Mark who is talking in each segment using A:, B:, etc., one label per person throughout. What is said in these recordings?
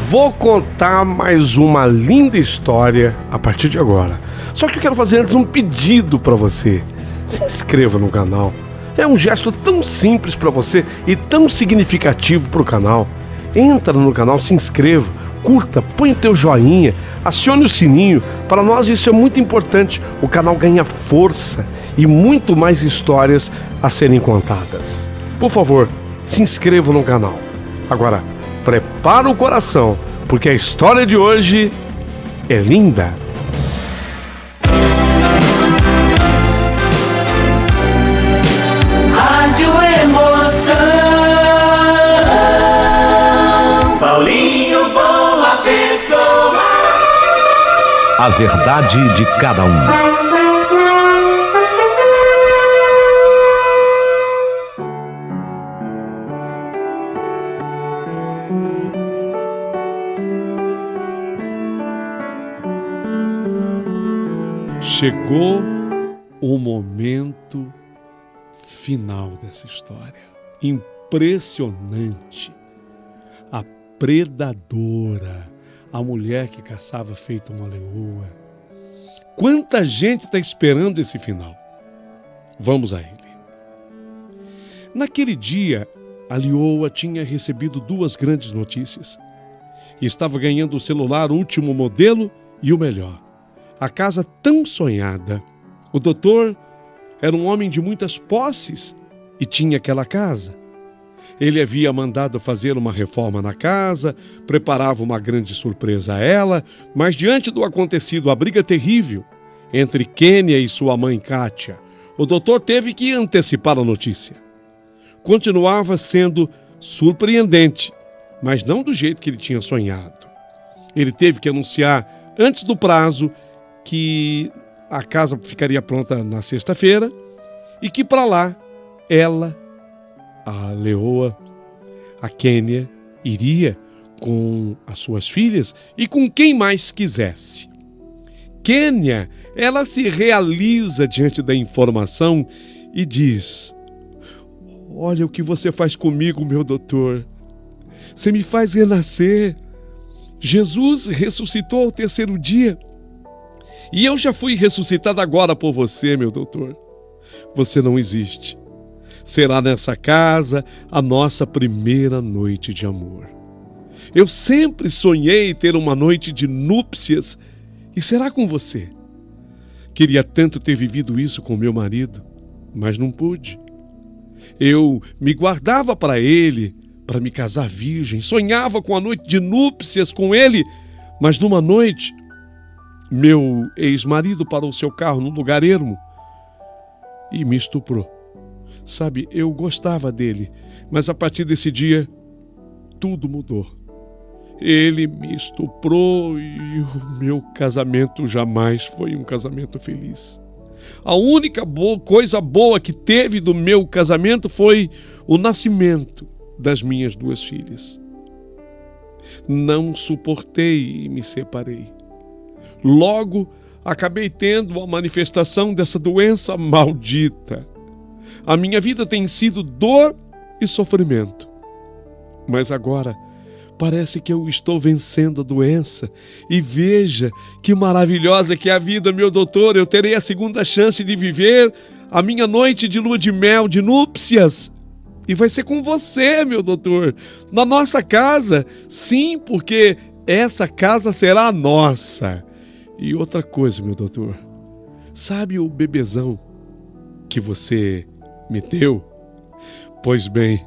A: Vou contar mais uma linda história a partir de agora. Só que eu quero fazer antes um pedido para você. Se inscreva no canal. É um gesto tão simples para você e tão significativo para o canal. Entra no canal, se inscreva, curta, põe o teu joinha, acione o sininho. Para nós isso é muito importante. O canal ganha força e muito mais histórias a serem contadas. Por favor, se inscreva no canal. Agora, prepara o coração, porque a história de hoje é linda.
B: Rádio Emoção. Paulinho, boa pessoa.
C: A verdade de cada um.
A: Chegou o momento final dessa história. Impressionante. A predadora, a mulher que caçava feito uma leoa. Quanta gente está esperando esse final? Vamos a ele. Naquele dia, a leoa tinha recebido duas grandes notícias. Estava ganhando o celular último modelo e o melhor. A casa tão sonhada. O doutor era um homem de muitas posses e tinha aquela casa. Ele havia mandado fazer uma reforma na casa, preparava uma grande surpresa a ela, mas diante do acontecido, a briga terrível entre Kênia e sua mãe Kátia, o doutor teve que antecipar a notícia. Continuava sendo surpreendente, mas não do jeito que ele tinha sonhado. Ele teve que anunciar antes do prazo que a casa ficaria pronta na sexta-feira e que para lá ela, a leoa, a Kênia, iria com as suas filhas e com quem mais quisesse. Kênia, ela se realiza diante da informação e diz: olha o que você faz comigo, meu doutor. Você me faz renascer. Jesus ressuscitou ao terceiro dia. E eu já fui ressuscitado agora por você, meu doutor. Você não existe. Será nessa casa a nossa primeira noite de amor. Eu sempre sonhei ter uma noite de núpcias e será com você. Queria tanto ter vivido isso com meu marido, mas não pude. Eu me guardava para ele, para me casar virgem. Sonhava com a noite de núpcias com ele, mas numa noite meu ex-marido parou seu carro num lugar ermo e me estuprou. Sabe, eu gostava dele, mas a partir desse dia, tudo mudou. Ele me estuprou e o meu casamento jamais foi um casamento feliz. A única coisa boa que teve do meu casamento foi o nascimento das minhas duas filhas. Não suportei e me separei. Logo, acabei tendo a manifestação dessa doença maldita. A minha vida tem sido dor e sofrimento. Mas agora, parece que eu estou vencendo a doença. E veja que maravilhosa que é a vida, meu doutor. Eu terei a segunda chance de viver a minha noite de lua de mel, de núpcias. E vai ser com você, meu doutor, na nossa casa. Sim, porque essa casa será nossa. E outra coisa, meu doutor, sabe o bebezão que você me deu? Pois bem,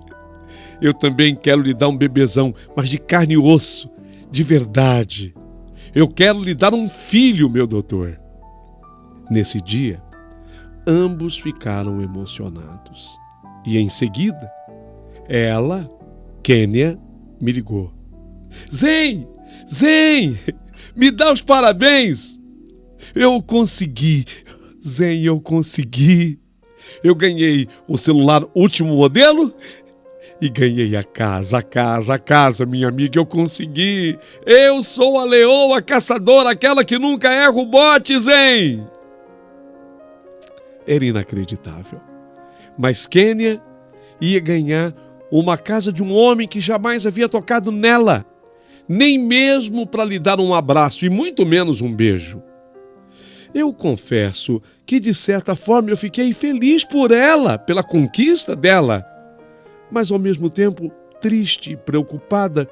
A: eu também quero lhe dar um bebezão, mas de carne e osso, de verdade. Eu quero lhe dar um filho, meu doutor. Nesse dia, ambos ficaram emocionados. E em seguida, ela, Kênia, me ligou. Zen! Me dá os parabéns! Eu consegui! Zen, eu consegui! Eu ganhei o celular último modelo e ganhei a casa, minha amiga, eu consegui! Eu sou a leoa caçadora, aquela que nunca erra o bote, Zen! Era inacreditável. Mas Kênia ia ganhar uma casa de um homem que jamais havia tocado nela. nem mesmo para lhe dar um abraço e muito menos um beijo. Eu confesso que, de certa forma, eu fiquei feliz por ela, pela conquista dela, mas, ao mesmo tempo, triste e preocupada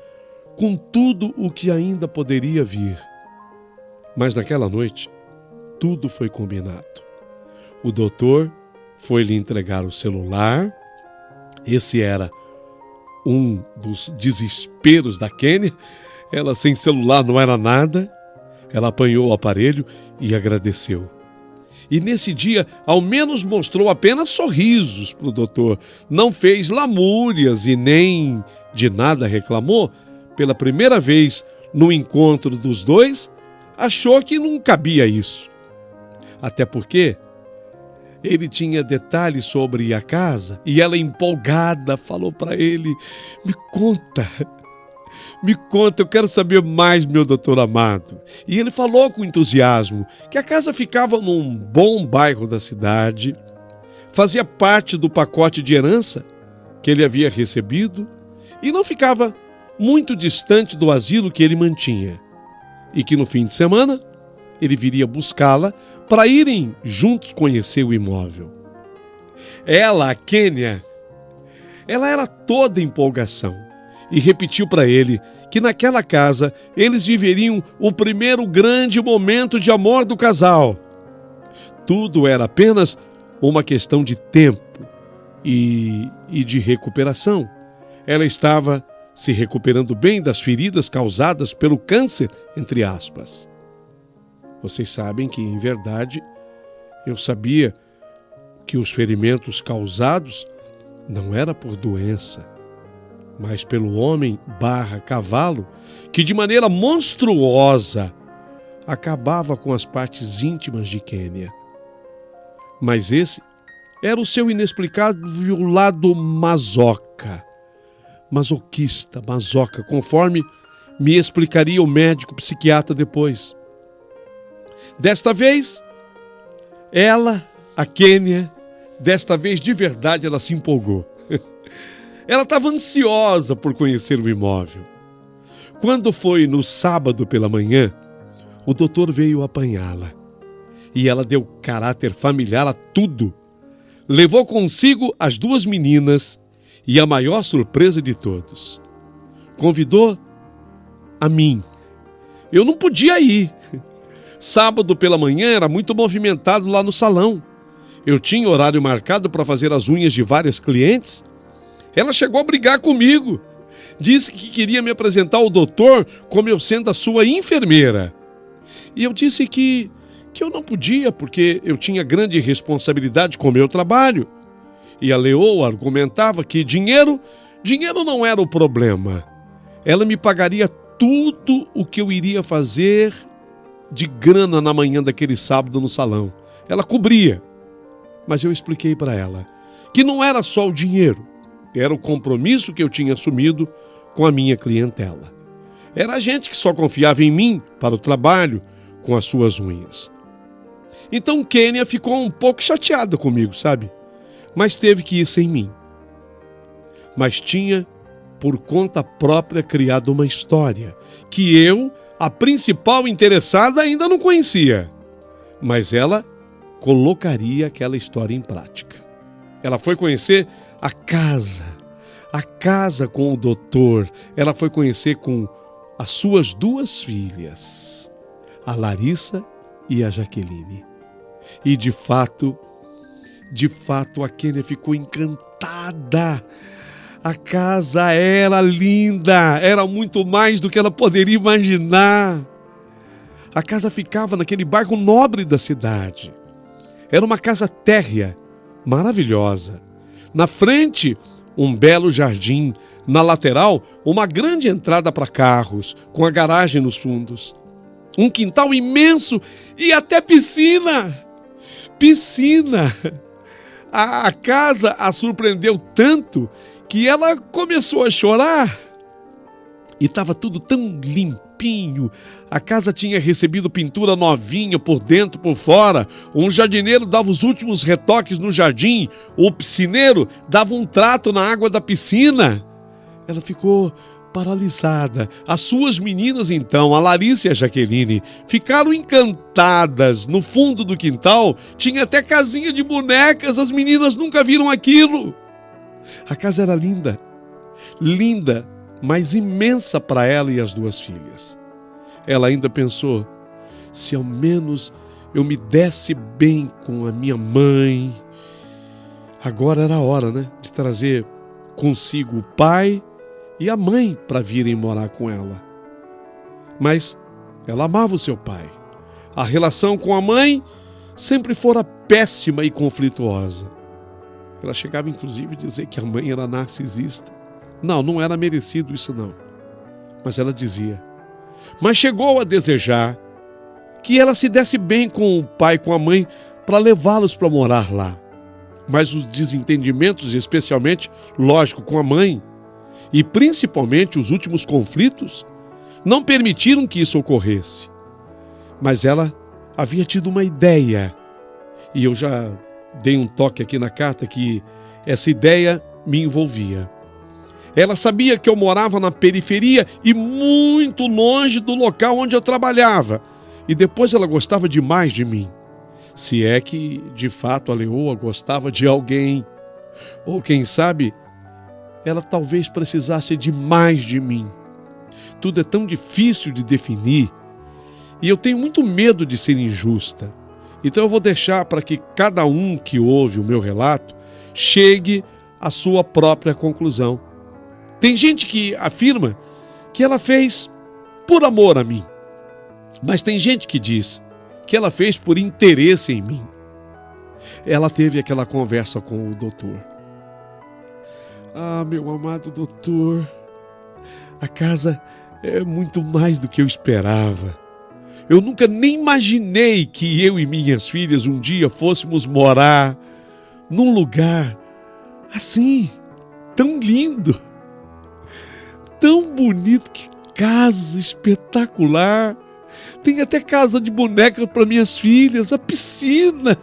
A: com tudo o que ainda poderia vir. Mas, naquela noite, tudo foi combinado. O doutor foi lhe entregar o celular. Esse era um dos desesperos da Kênia. Ela sem celular não era nada. Ela apanhou o aparelho e agradeceu. E nesse dia, ao menos mostrou apenas sorrisos para o doutor. Não fez lamúrias e nem de nada reclamou. Pela primeira vez no encontro dos dois, achou que não cabia isso. Até porque ele tinha detalhes sobre a casa e ela, empolgada, falou para ele: me conta, eu quero saber mais, meu doutor amado. E ele falou com entusiasmo que a casa ficava num bom bairro da cidade, fazia parte do pacote de herança que ele havia recebido e não ficava muito distante do asilo que ele mantinha. E que no fim de semana ele viria buscá-la para irem juntos conhecer o imóvel. Ela, a Kênia, ela era toda empolgação e repetiu para ele que naquela casa eles viveriam o primeiro grande momento de amor do casal. Tudo era apenas uma questão de tempo e de recuperação. Ela estava se recuperando bem das feridas causadas pelo câncer, entre aspas. Vocês sabem que, em verdade, eu sabia que os ferimentos causados não era por doença, mas pelo homem/cavalo que, de maneira monstruosa, acabava com as partes íntimas de Kênia. Mas esse era o seu inexplicável lado masoquista, conforme me explicaria o médico psiquiatra depois. Desta vez, ela, a Kênia, desta vez de verdade ela se empolgou. Ela estava ansiosa por conhecer o imóvel. Quando foi no sábado pela manhã, o doutor veio apanhá-la. E ela deu caráter familiar a tudo. Levou consigo as duas meninas e a maior surpresa de todos: convidou a mim. Eu não podia ir. Sábado pela manhã era muito movimentado lá no salão. Eu tinha horário marcado para fazer as unhas de várias clientes. Ela chegou a brigar comigo. Disse que queria me apresentar ao doutor como eu sendo a sua enfermeira. E eu disse que eu não podia, porque eu tinha grande responsabilidade com o meu trabalho. E a Leoa argumentava que dinheiro não era o problema. Ela me pagaria tudo o que eu iria fazer de grana na manhã daquele sábado no salão. Ela cobria. Mas eu expliquei para ela que não era só o dinheiro, era o compromisso que eu tinha assumido com a minha clientela. Era a gente que só confiava em mim para o trabalho com as suas unhas. Então Kênia ficou um pouco chateada comigo, sabe? Mas teve que ir sem mim. Mas tinha, por conta própria, criado uma história que eu, a principal interessada, ainda não conhecia. Mas ela colocaria aquela história em prática. Ela foi conhecer a casa com o doutor. Ela foi conhecer com as suas duas filhas, a Larissa e a Jaqueline. E de fato, a Kênia ficou encantada. A casa era linda, era muito mais do que ela poderia imaginar. A casa ficava naquele bairro nobre da cidade. Era uma casa térrea, maravilhosa. Na frente, um belo jardim. Na lateral, uma grande entrada para carros, com a garagem nos fundos. Um quintal imenso e até piscina. A casa a surpreendeu tanto que ela começou a chorar. E estava tudo tão limpinho. A casa tinha recebido pintura novinha por dentro e por fora. Um jardineiro dava os últimos retoques no jardim. O piscineiro dava um trato na água da piscina. Ela ficou paralisada. As suas meninas, então, a Larissa e a Jaqueline, ficaram encantadas. No fundo do quintal tinha até casinha de bonecas. As meninas nunca viram aquilo. A casa era linda, linda, mas imensa para ela e as duas filhas. Ela ainda pensou, se ao menos eu me desse bem com a minha mãe. Agora era a hora, de trazer consigo o pai e a mãe para virem morar com ela. Mas ela amava o seu pai. A relação com a mãe sempre fora péssima e conflituosa. Ela chegava inclusive a dizer que a mãe era narcisista. Não era merecido isso não. Mas ela dizia. Mas chegou a desejar que ela se desse bem com o pai e com a mãe para levá-los para morar lá. Mas os desentendimentos, especialmente, lógico, com a mãe, e principalmente os últimos conflitos, não permitiram que isso ocorresse. Mas ela havia tido uma ideia, e eu já dei um toque aqui na carta que essa ideia me envolvia. Ela sabia que eu morava na periferia e muito longe do local onde eu trabalhava, e depois ela gostava demais de mim. Se é que, de fato, a Leoa gostava de alguém. Ou, quem sabe, ela talvez precisasse de mais de mim. Tudo é tão difícil de definir. E eu tenho muito medo de ser injusta. Então eu vou deixar para que cada um que ouve o meu relato chegue à sua própria conclusão. Tem gente que afirma que ela fez por amor a mim. Mas tem gente que diz que ela fez por interesse em mim. Ela teve aquela conversa com o doutor. Ah, meu amado doutor, a casa é muito mais do que eu esperava. Eu nunca nem imaginei que eu e minhas filhas um dia fôssemos morar num lugar assim, tão lindo, tão bonito, que casa espetacular. Tem até casa de boneca para minhas filhas, a piscina.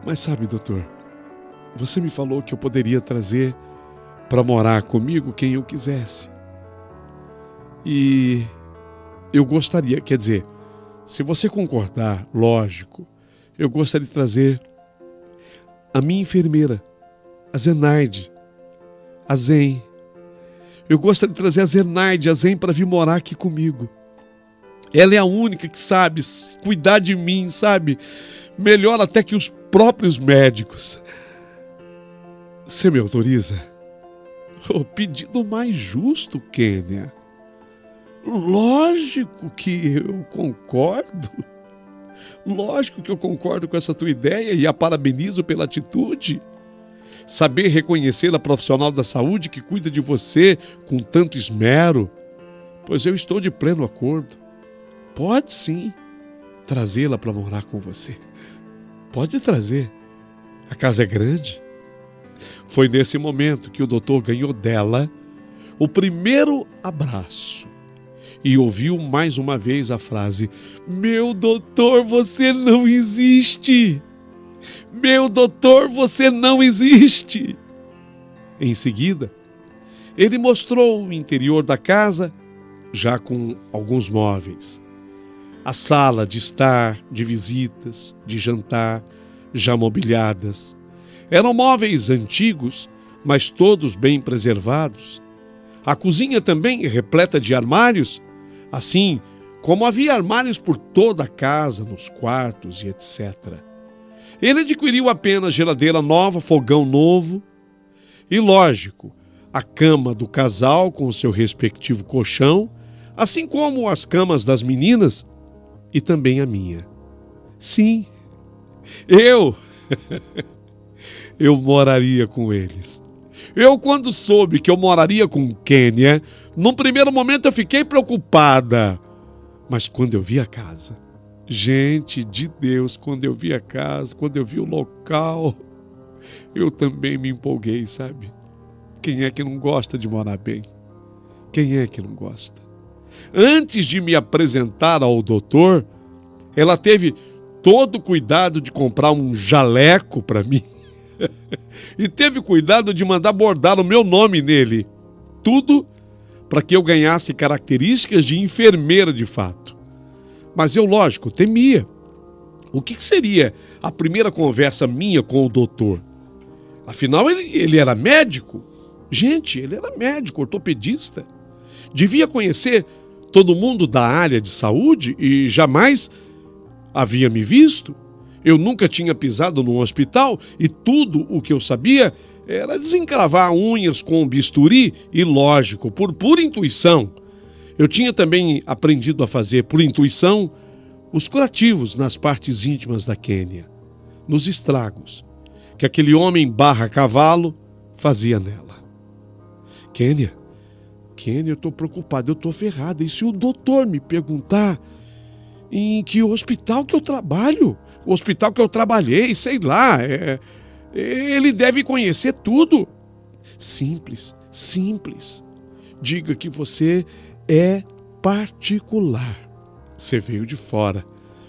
A: Mas sabe, doutor, você me falou que eu poderia trazer para morar comigo quem eu quisesse. E eu gostaria, quer dizer, se você concordar, lógico, eu gostaria de trazer a minha enfermeira, a Zenaide, a Zen. Eu gostaria de trazer a Zenaide, a Zen, para vir morar aqui comigo. Ela é a única que sabe cuidar de mim, sabe? Melhor até que os próprios médicos. Você me autoriza? O pedido mais justo, Kênia. Lógico que eu concordo. Lógico que eu concordo com essa tua ideia e a parabenizo pela atitude. Saber reconhecer a profissional da saúde que cuida de você com tanto esmero, pois eu estou de pleno acordo. Pode sim trazê-la para morar com você. Pode trazer. A casa é grande. Foi nesse momento que o doutor ganhou dela o primeiro abraço e ouviu mais uma vez a frase: meu doutor, você não existe! Meu doutor, você não existe! Em seguida, ele mostrou o interior da casa, já com alguns móveis. A sala de estar, de visitas, de jantar, já mobiliadas. Eram móveis antigos, mas todos bem preservados. A cozinha também repleta de armários, assim como havia armários por toda a casa, nos quartos e etc. Ele adquiriu apenas geladeira nova, fogão novo e, lógico, a cama do casal com o seu respectivo colchão, assim como as camas das meninas e também a minha. Sim, eu moraria com eles. Eu, quando soube que eu moraria com Kênia, num primeiro momento eu fiquei preocupada. Mas quando eu vi a casa, gente de Deus, quando eu vi a casa, quando eu vi o local, eu também me empolguei, sabe? Quem é que não gosta de morar bem? Quem é que não gosta? Antes de me apresentar ao doutor, ela teve todo o cuidado de comprar um jaleco para mim e teve cuidado de mandar bordar o meu nome nele. tudo para que eu ganhasse características de enfermeira de fato. Mas eu, lógico, temia. O que seria a primeira conversa minha com o doutor? Afinal, ele era médico. Gente, ele era médico, ortopedista. Devia conhecer todo mundo da área de saúde e jamais havia me visto. Eu nunca tinha pisado num hospital e tudo o que eu sabia era desencravar unhas com um bisturi e, lógico, por pura intuição. Eu tinha também aprendido a fazer, por intuição, os curativos nas partes íntimas da Kênia, nos estragos que aquele homem /cavalo fazia nela. Kênia, eu estou preocupado, eu estou ferrada. E se o doutor me perguntar em que hospital que eu trabalho, o hospital que eu trabalhei, sei lá, ele deve conhecer tudo. Simples. Diga que você é particular. Você veio de fora.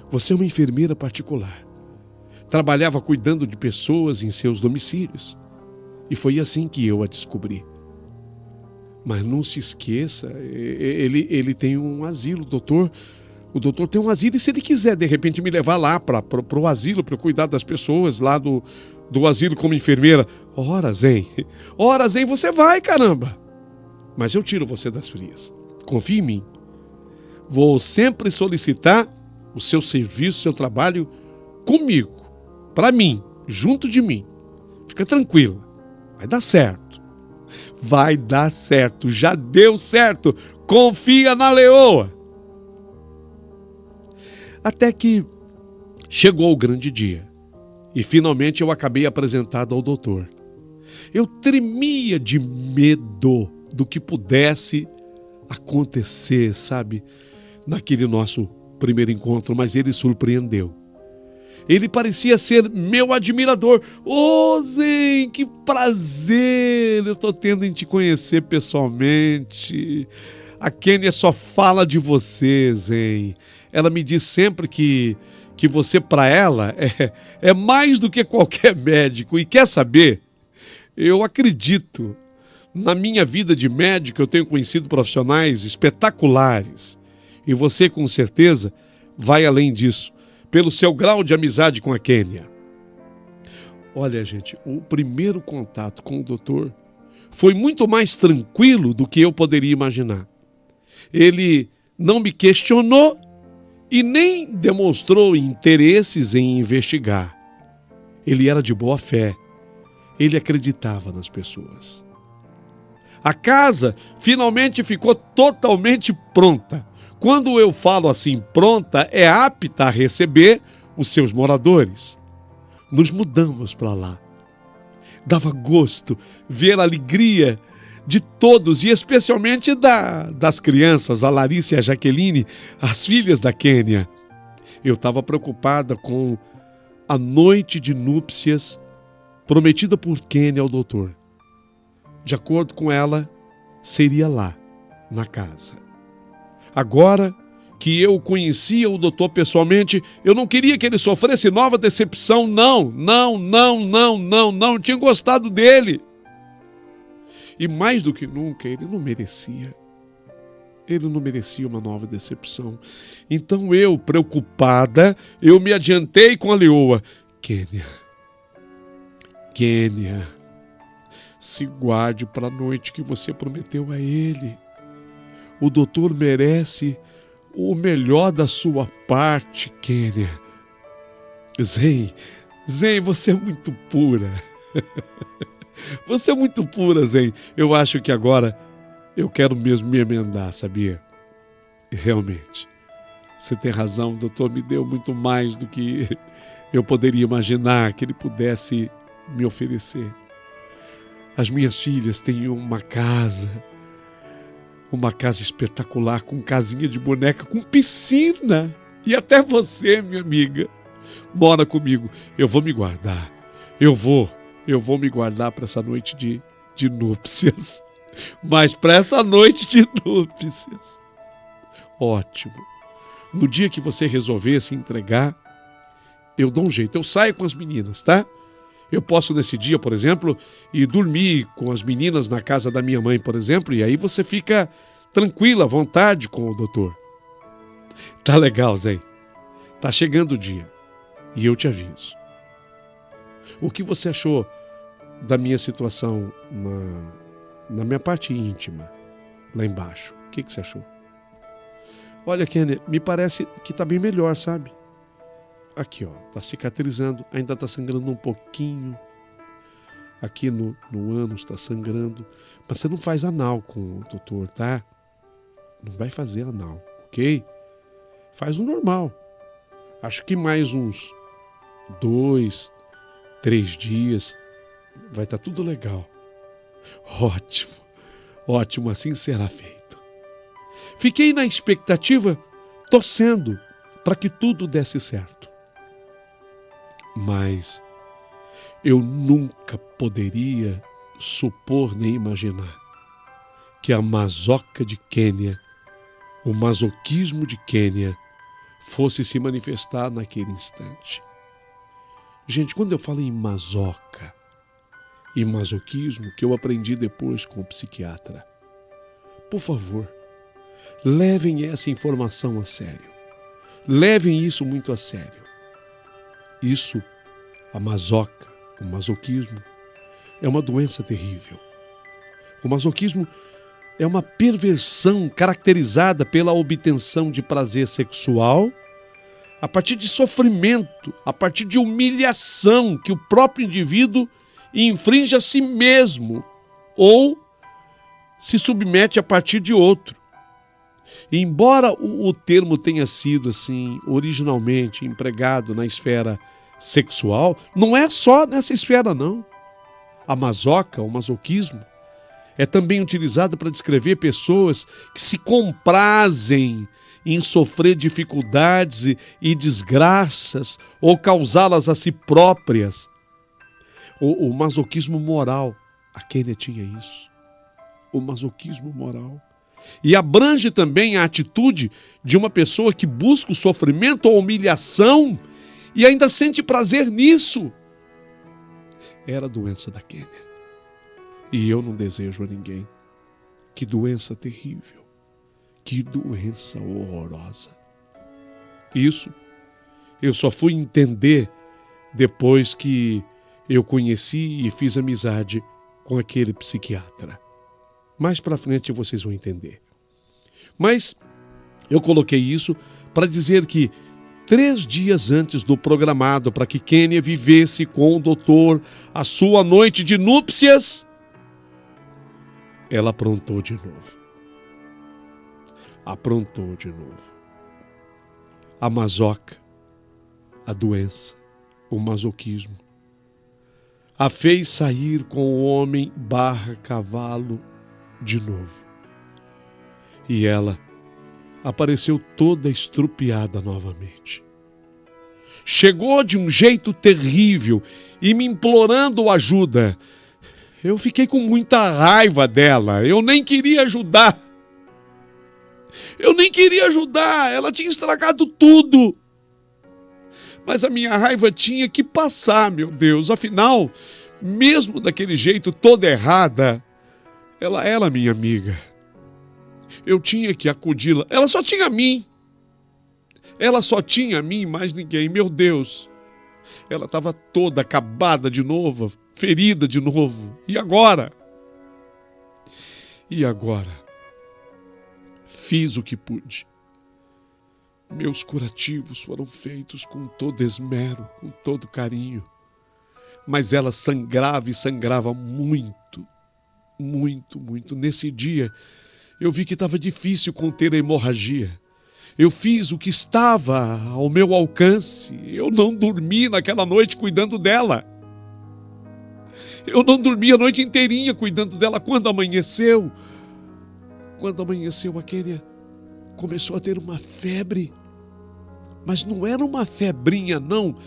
A: Você é uma enfermeira particular. Trabalhava cuidando de pessoas em seus domicílios. E foi assim que eu a descobri. Mas não se esqueça, ele tem um asilo, doutor. O doutor tem um asilo e se ele quiser, de repente, me levar lá para o asilo, para cuidar das pessoas lá do asilo como enfermeira. Ora, Zen, você vai, caramba. Mas eu tiro você das frias. Confie em mim. Vou sempre solicitar o seu serviço, o seu trabalho comigo, para mim, junto de mim. Fica tranquila, vai dar certo. Vai dar certo, já deu certo. Confia na leoa. Até que chegou o grande dia e finalmente eu acabei apresentado ao doutor. Eu tremia de medo do que pudesse acontecer, sabe, naquele nosso primeiro encontro, mas ele surpreendeu. Ele parecia ser meu admirador. Ô, Zen, que prazer eu estou tendo em te conhecer pessoalmente. A Kênia só fala de você, Zen. Ela me diz sempre que você, para ela, é mais do que qualquer médico. E quer saber? Eu acredito. Na minha vida de médico, eu tenho conhecido profissionais espetaculares. E você, com certeza, vai além disso, pelo seu grau de amizade com a Kênia. Olha, gente, o primeiro contato com o doutor foi muito mais tranquilo do que eu poderia imaginar. Ele não me questionou e nem demonstrou interesses em investigar. Ele era de boa fé. Ele acreditava nas pessoas. A casa finalmente ficou totalmente pronta. Quando eu falo assim pronta, é apta a receber os seus moradores. Nos mudamos para lá. Dava gosto ver a alegria de todos e especialmente das crianças, a Larissa e a Jaqueline, as filhas da Kênia. Eu estava preocupada com a noite de núpcias prometida por Kênia ao doutor. De acordo com ela, seria lá, na casa. Agora que eu conhecia o doutor pessoalmente, eu não queria que ele sofresse nova decepção, não. Eu tinha gostado dele. E mais do que nunca, ele não merecia. Ele não merecia uma nova decepção. Então eu, preocupada, eu me adiantei com a leoa. Kênia, se guarde para a noite que você prometeu a ele. O doutor merece o melhor da sua parte, Kênia. Zen, você é muito pura. Você é muito pura, Zen. Eu acho que agora eu quero mesmo me emendar, sabia? Realmente, você tem razão, o doutor me deu muito mais do que eu poderia imaginar que ele pudesse me oferecer. As minhas filhas têm uma casa espetacular, com casinha de boneca, com piscina. E até você, minha amiga, mora comigo. Eu vou me guardar. Eu vou me guardar para essa noite de núpcias. Mas para essa noite de núpcias. Ótimo. No dia que você resolver se entregar, eu dou um jeito. Eu saio com as meninas, tá? Eu posso, nesse dia, por exemplo, ir dormir com as meninas na casa da minha mãe, por exemplo, e aí você fica tranquila, à vontade com o doutor. Tá legal, Zé. Tá chegando o dia. E eu te aviso. O que você achou da minha situação na minha parte íntima, lá embaixo? O que você achou? Olha, Kenny, me parece que tá bem melhor, sabe? Aqui, ó, tá cicatrizando, ainda tá sangrando um pouquinho. Aqui no ânus tá sangrando. Mas você não faz anal com o doutor, tá? Não vai fazer anal, ok? Faz o normal. Acho que mais uns 2, 3 dias vai estar tudo legal. Ótimo, ótimo, assim será feito. Fiquei na expectativa, torcendo para que tudo desse certo. Mas eu nunca poderia supor nem imaginar que a masoca de Quênia, o masoquismo de Quênia, fosse se manifestar naquele instante. Gente, quando eu falo em masoca e masoquismo, que eu aprendi depois com o psiquiatra, por favor, levem essa informação a sério. Levem isso muito a sério. Isso, a masoca, o masoquismo, é uma doença terrível. O masoquismo é uma perversão caracterizada pela obtenção de prazer sexual a partir de sofrimento, a partir de humilhação que o próprio indivíduo infringe a si mesmo ou se submete a partir de outro. E embora o termo tenha sido assim originalmente empregado na esfera sexual, não é só nessa esfera não. A masoca, o masoquismo, é também utilizado para descrever pessoas que se comprazem em sofrer dificuldades e desgraças ou causá-las a si próprias. O masoquismo moral, a Quênia tinha isso. O masoquismo moral. E abrange também a atitude de uma pessoa que busca o sofrimento ou humilhação e ainda sente prazer nisso. Era a doença da Quênia. E eu não desejo a ninguém. Que doença terrível. Que doença horrorosa. Isso eu só fui entender depois que eu conheci e fiz amizade com aquele psiquiatra. Mais para frente vocês vão entender. Mas eu coloquei isso para dizer que 3 dias antes do programado para que Quênia vivesse com o doutor a sua noite de núpcias, ela aprontou de novo. Aprontou de novo. A masoca, a doença, o masoquismo, a fez sair com o homem /cavalo de novo. E ela apareceu toda estrupiada novamente. Chegou de um jeito terrível e me implorando ajuda. Eu fiquei com muita raiva dela. Eu nem queria ajudar. Ela tinha estragado tudo. Mas a minha raiva tinha que passar, meu Deus. Afinal, mesmo daquele jeito toda errada, ela era minha amiga. Eu tinha que acudi-la. Ela só tinha a mim. Ela só tinha a mim e mais ninguém. Meu Deus. Ela estava toda acabada de novo, ferida de novo. E agora? Fiz o que pude. Meus curativos foram feitos com todo esmero, com todo carinho. Mas ela sangrava e sangrava muito, muito, muito. Nesse dia, eu vi que estava difícil conter a hemorragia. Eu fiz o que estava ao meu alcance. Eu não dormi naquela noite cuidando dela. Eu não dormi a noite inteirinha cuidando dela. Quando amanheceu, a Quênia começou a ter uma febre. Mas não era uma febrinha, não.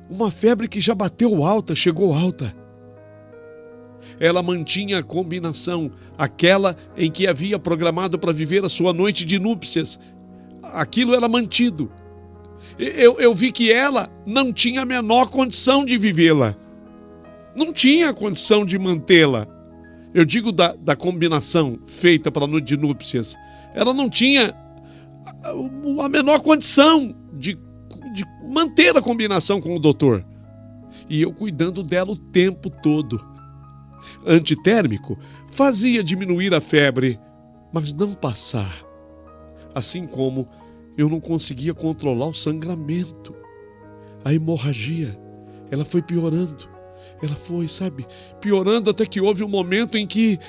A: Uma febre que já bateu alta, chegou alta. Ela mantinha a combinação, aquela em que havia programado para viver a sua noite de núpcias. Aquilo era mantido. Eu vi que ela não tinha a menor condição de vivê-la. não tinha condição de mantê-la. Eu digo da combinação feita para a noite de núpcias. Ela não tinha a menor condição de manter a combinação com o doutor. E eu cuidando dela o tempo todo. Antitérmico fazia diminuir a febre, mas não passar. Assim como eu não conseguia controlar o sangramento. A hemorragia, ela foi piorando. Ela foi, piorando até que houve um momento em que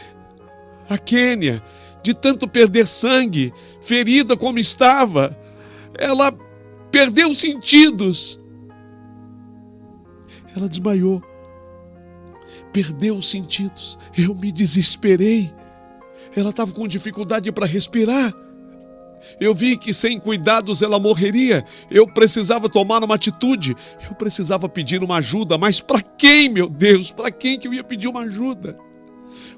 A: a Kênia, de tanto perder sangue, ferida como estava, ela perdeu os sentidos. Ela desmaiou. Perdeu os sentidos. Eu me desesperei. Ela estava com dificuldade para respirar. Eu vi que sem cuidados ela morreria. Eu precisava tomar uma atitude. Eu precisava pedir uma ajuda. Mas para quem, meu Deus? Para quem que eu ia pedir uma ajuda?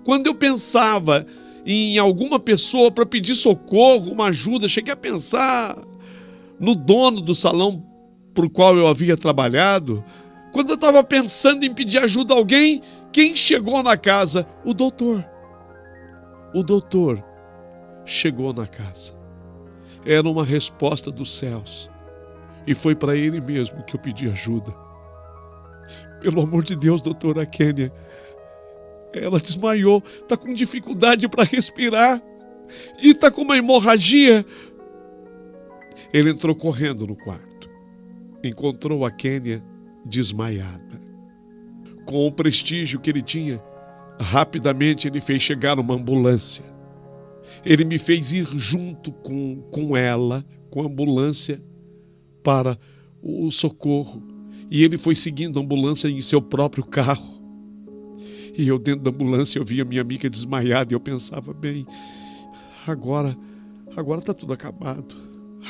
A: Quando eu pensava em alguma pessoa para pedir socorro, uma ajuda, cheguei a pensar no dono do salão para o qual eu havia trabalhado. Quando eu estava pensando em pedir ajuda a alguém, quem chegou na casa? O doutor. O doutor chegou na casa. Era uma resposta dos céus. E foi para ele mesmo que eu pedi ajuda. Pelo amor de Deus, doutora Kênia, ela desmaiou, está com dificuldade para respirar e está com uma hemorragia. Ele entrou correndo no quarto. Encontrou a Kênia desmaiada. Com o prestígio que ele tinha, rapidamente ele fez chegar uma ambulância. Ele me fez ir junto com ela, com a ambulância, para o socorro. E ele foi seguindo a ambulância em seu próprio carro. E eu dentro da ambulância eu via minha amiga desmaiada e eu pensava, bem, agora está tudo acabado.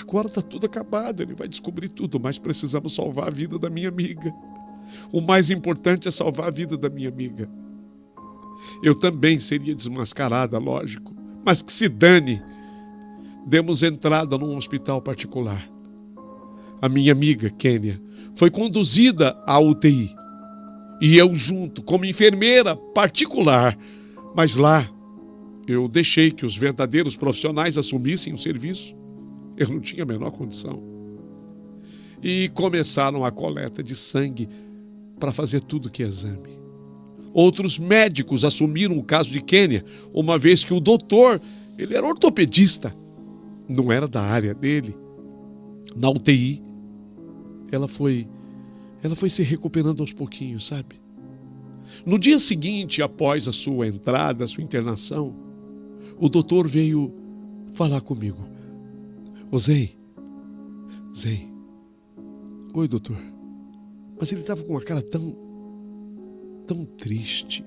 A: Agora está tudo acabado, ele vai descobrir tudo, mas precisamos salvar a vida da minha amiga. O mais importante é salvar a vida da minha amiga. Eu também seria desmascarada, lógico, mas que se dane. Demos entrada num hospital particular. A minha amiga, Kênia, foi conduzida à UTI. E eu junto, como enfermeira particular. Mas lá, eu deixei que os verdadeiros profissionais assumissem o serviço. Eu não tinha a menor condição. E começaram a coleta de sangue para fazer tudo que é exame. Outros médicos assumiram o caso de Kênia, uma vez que o doutor, ele era ortopedista, não era da área dele. Na UTI, ela foi se recuperando aos pouquinhos, sabe? No dia seguinte, após a sua entrada, a sua internação, o doutor veio falar comigo. Ô Zen, oi doutor, mas ele estava com uma cara tão triste,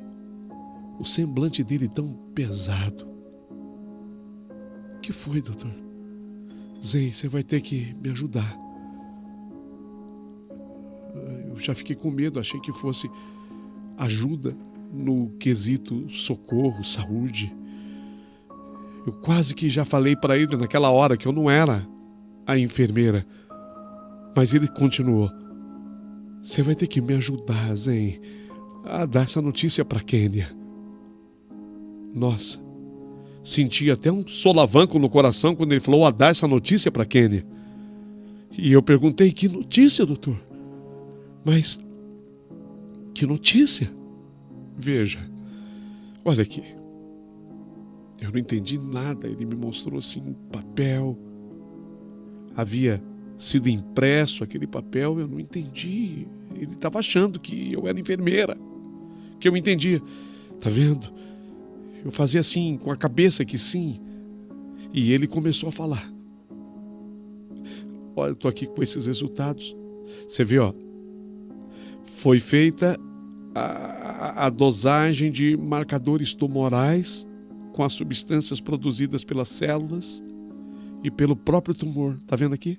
A: o semblante dele tão pesado. O que foi, doutor? Zen, você vai ter que me ajudar. Eu já fiquei com medo, achei que fosse ajuda no quesito socorro, saúde. Eu quase que já falei para ele naquela hora que eu não era a enfermeira. Mas ele continuou. Você vai ter que me ajudar, Zen, a dar essa notícia para Kênia. Nossa, senti até um solavanco no coração quando ele falou a dar essa notícia para Kênia. E eu perguntei, que notícia, doutor? Mas, que notícia? Veja, olha aqui. Eu não entendi nada. Ele me mostrou assim um papel. Havia sido impresso aquele papel, eu não entendi. Ele estava achando que eu era enfermeira, que eu entendia. Tá vendo? Eu fazia assim, com a cabeça que sim. E ele começou a falar. Olha, eu estou aqui com esses resultados. Você vê, ó. Foi feita a dosagem de marcadores tumorais com as substâncias produzidas pelas células e pelo próprio tumor. Tá vendo aqui?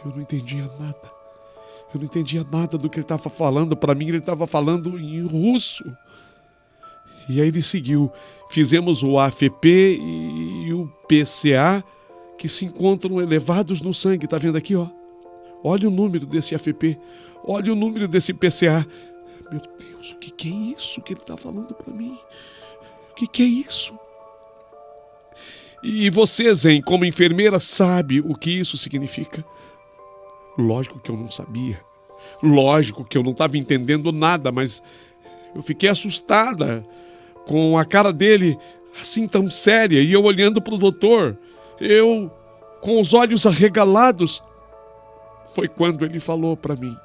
A: Eu não entendia nada. Eu não entendia nada do que ele estava falando. Para mim, ele estava falando em russo. E aí ele seguiu. Fizemos o AFP e o PCA, que se encontram elevados no sangue. Tá vendo aqui, ó? Olha o número desse AFP. Olha o número desse PCA. Meu Deus, o que é isso que ele está falando para mim? O que é isso? E você, Zen, como enfermeira, sabe o que isso significa? Lógico que eu não sabia. Lógico que eu não estava entendendo nada, mas eu fiquei assustada com a cara dele assim tão séria, e eu olhando para o doutor, eu com os olhos arregalados. Foi quando ele falou para mim: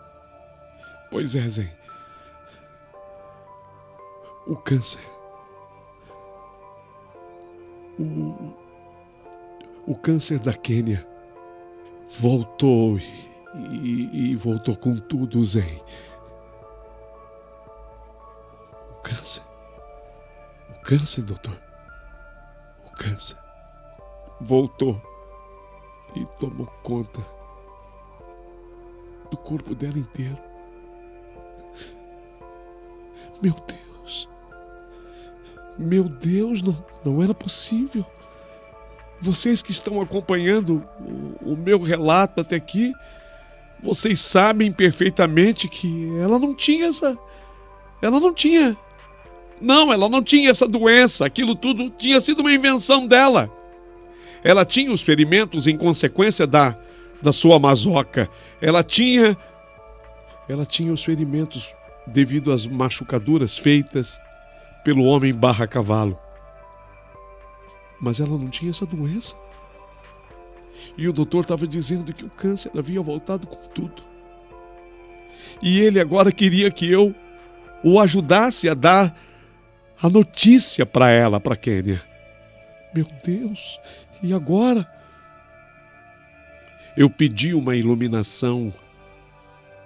A: pois é, Zen, o câncer, o câncer da Quênia voltou e voltou com tudo, Zen. O câncer, doutor, o câncer voltou e tomou conta do corpo dela inteiro. Meu Deus, não era possível. Vocês que estão acompanhando o meu relato até aqui, vocês sabem perfeitamente que ela não tinha essa doença. Aquilo tudo tinha sido uma invenção dela. Ela tinha os ferimentos em consequência da sua mazoca. Ela tinha os ferimentos devido às machucaduras feitas pelo homem/cavalo. Mas ela não tinha essa doença. E o doutor estava dizendo que o câncer havia voltado com tudo. E ele agora queria que eu o ajudasse a dar a notícia para ela, para Quênia. Meu Deus, e agora? Eu pedi uma iluminação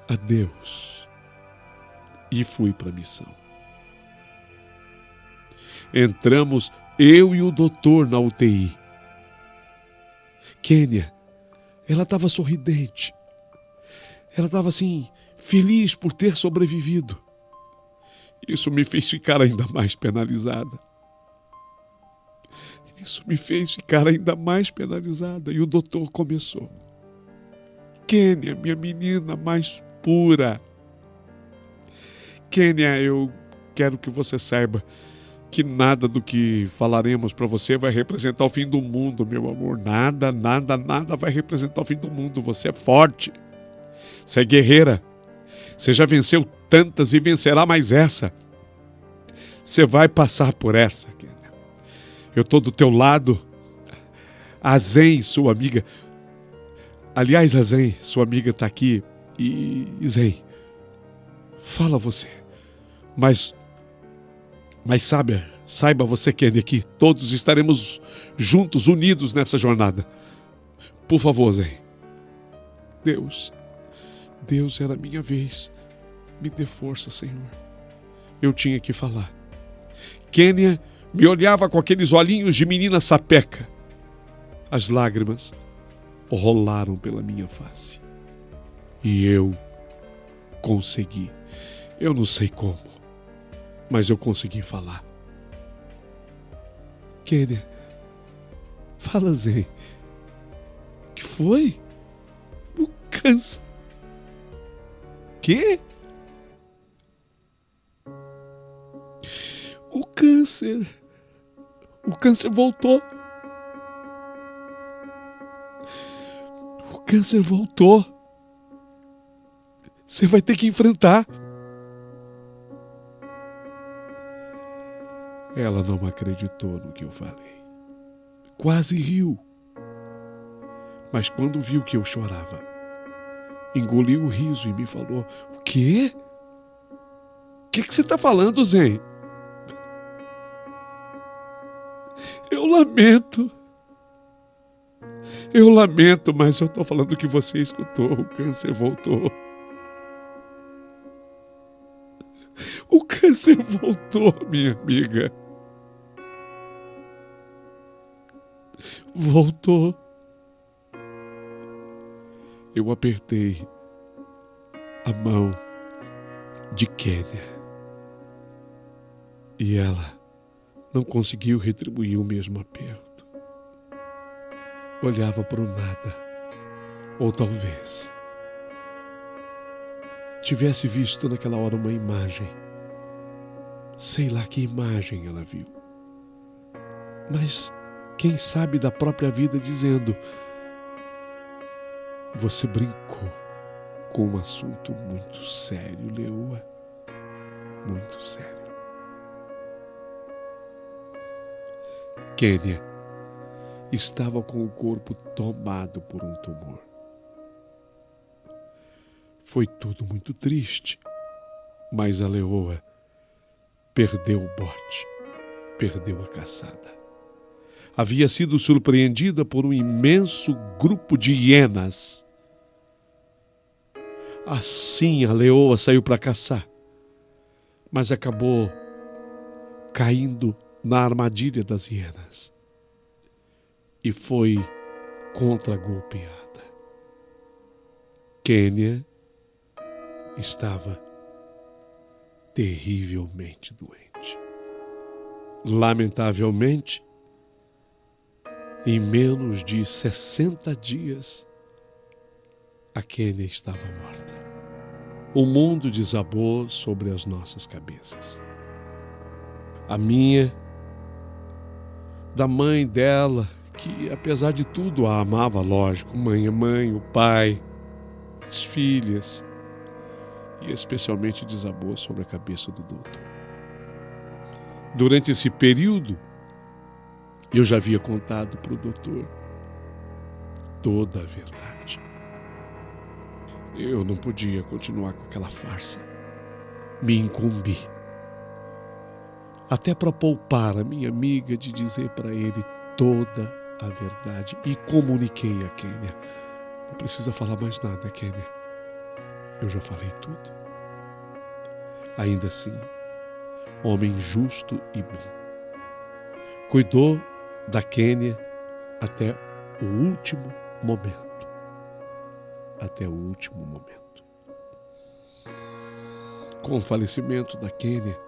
A: a Deus e fui para a missão. Entramos, eu e o doutor, na UTI. Quênia, ela estava sorridente. Ela estava assim, feliz por ter sobrevivido. Isso me fez ficar ainda mais penalizada. E o doutor começou: Quênia, minha menina mais pura. Quênia, eu quero que você saiba que nada do que falaremos para você vai representar o fim do mundo, meu amor. Nada vai representar o fim do mundo. Você é forte. Você é guerreira. Você já venceu tantas e vencerá mais essa. Você vai passar por essa, Quênia. Eu estou do teu lado. A Zen, sua amiga. Aliás, a Zen, sua amiga, está aqui. E Zen, fala você. Mas saiba você, Quênia, que todos estaremos juntos, unidos nessa jornada. Por favor, Zen. Deus, era a minha vez. Me dê força, Senhor. Eu tinha que falar. Quênia me olhava com aqueles olhinhos de menina sapeca. As lágrimas rolaram pela minha face. E eu consegui. Eu não sei como, mas eu consegui falar. Quênia, fala, Zen. Que foi? O câncer. Quê? O câncer. O câncer voltou. O câncer voltou. Você vai ter que enfrentar. Ela não acreditou no que eu falei. Quase riu. Mas quando viu que eu chorava, engoliu o riso e me falou: o quê? O que você está falando, Zen? Eu lamento, mas eu estou falando que você escutou. O câncer voltou. O câncer voltou, minha amiga. Voltou. Eu apertei a mão de Quênia e ela não conseguiu retribuir o mesmo aperto. Olhava para o nada, ou talvez tivesse visto naquela hora uma imagem. Sei lá que imagem ela viu. Mas quem sabe da própria vida dizendo: você brincou com um assunto muito sério, Leoa. Muito sério. Kênia estava com o corpo tomado por um tumor. Foi tudo muito triste, mas a Leoa perdeu o bote, perdeu a caçada. Havia sido surpreendida por um imenso grupo de hienas. Assim a Leoa saiu para caçar, mas acabou caindo na armadilha das hienas e foi contra-golpeada. Kênia estava terrivelmente doente. Lamentavelmente, em menos de 60 dias, a Kênia estava morta. O mundo desabou sobre as nossas cabeças. A minha, da mãe dela, que apesar de tudo a amava, lógico. Mãe é mãe, o pai, as filhas. E especialmente desabou sobre a cabeça do doutor. Durante esse período, eu já havia contado para o doutor toda a verdade. Eu não podia continuar com aquela farsa. Me incumbi. Até para poupar a minha amiga de dizer para ele toda a verdade. E comuniquei a Kênia. Não precisa falar mais nada, Kênia. Eu já falei tudo. Ainda assim, homem justo e bom, cuidou da Kênia até o último momento. Até o último momento. Com o falecimento da Kênia,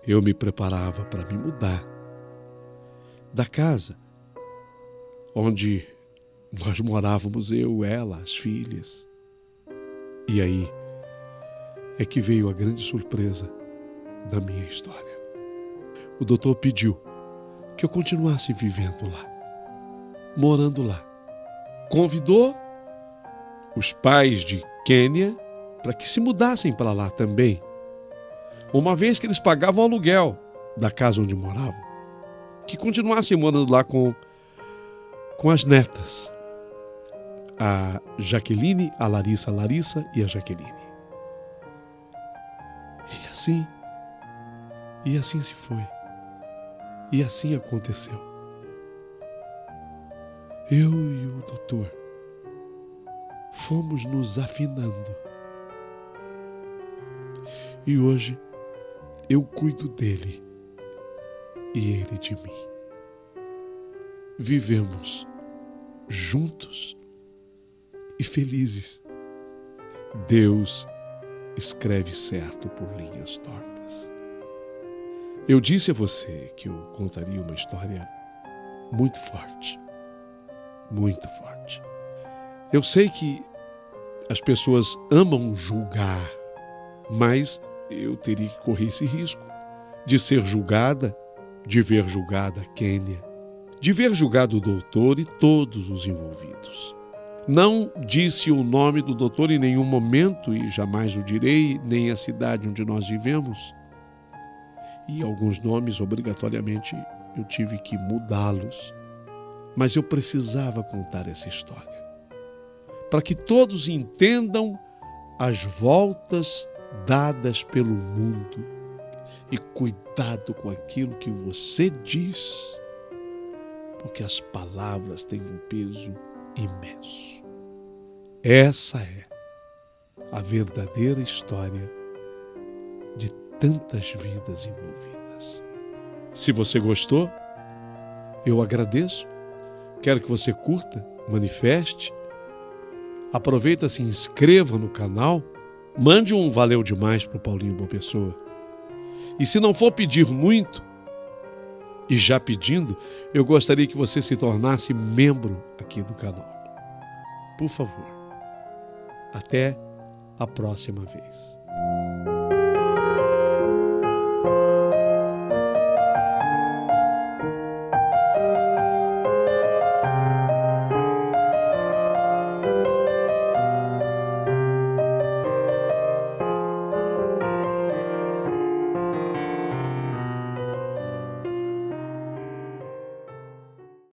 A: eu me preparava para me mudar da casa onde nós morávamos, eu, ela, as filhas. E aí é que veio a grande surpresa da minha história. O doutor pediu que eu continuasse vivendo lá, morando lá. Convidou os pais de Kênia para que se mudassem para lá também, uma vez que eles pagavam o aluguel da casa onde moravam, que continuassem morando lá com as netas, a Jaqueline, a Larissa e a Jaqueline. E assim se foi. E assim aconteceu. Eu e o doutor fomos nos afinando. E hoje eu cuido dele e ele de mim. Vivemos juntos e felizes. Deus escreve certo por linhas tortas. Eu disse a você que eu contaria uma história muito forte. Muito forte. Eu sei que as pessoas amam julgar, mas eu teria que correr esse risco de ser julgada, de ver julgada a Kênia, de ver julgado o doutor e todos os envolvidos. Não disse o nome do doutor em nenhum momento e jamais o direi, nem a cidade onde nós vivemos. E alguns nomes, obrigatoriamente, eu tive que mudá-los. Mas eu precisava contar essa história, para que todos entendam as voltas dadas pelo mundo e cuidado com aquilo que você diz, porque as palavras têm um peso imenso. Essa é a verdadeira história de tantas vidas envolvidas. Se você gostou, eu agradeço. Quero que você curta, manifeste, aproveita, se inscreva no canal, mande um valeu demais para o Paulinho Boa Pessoa. E se não for pedir muito, e já pedindo, eu gostaria que você se tornasse membro aqui do canal. Por favor. Até a próxima vez.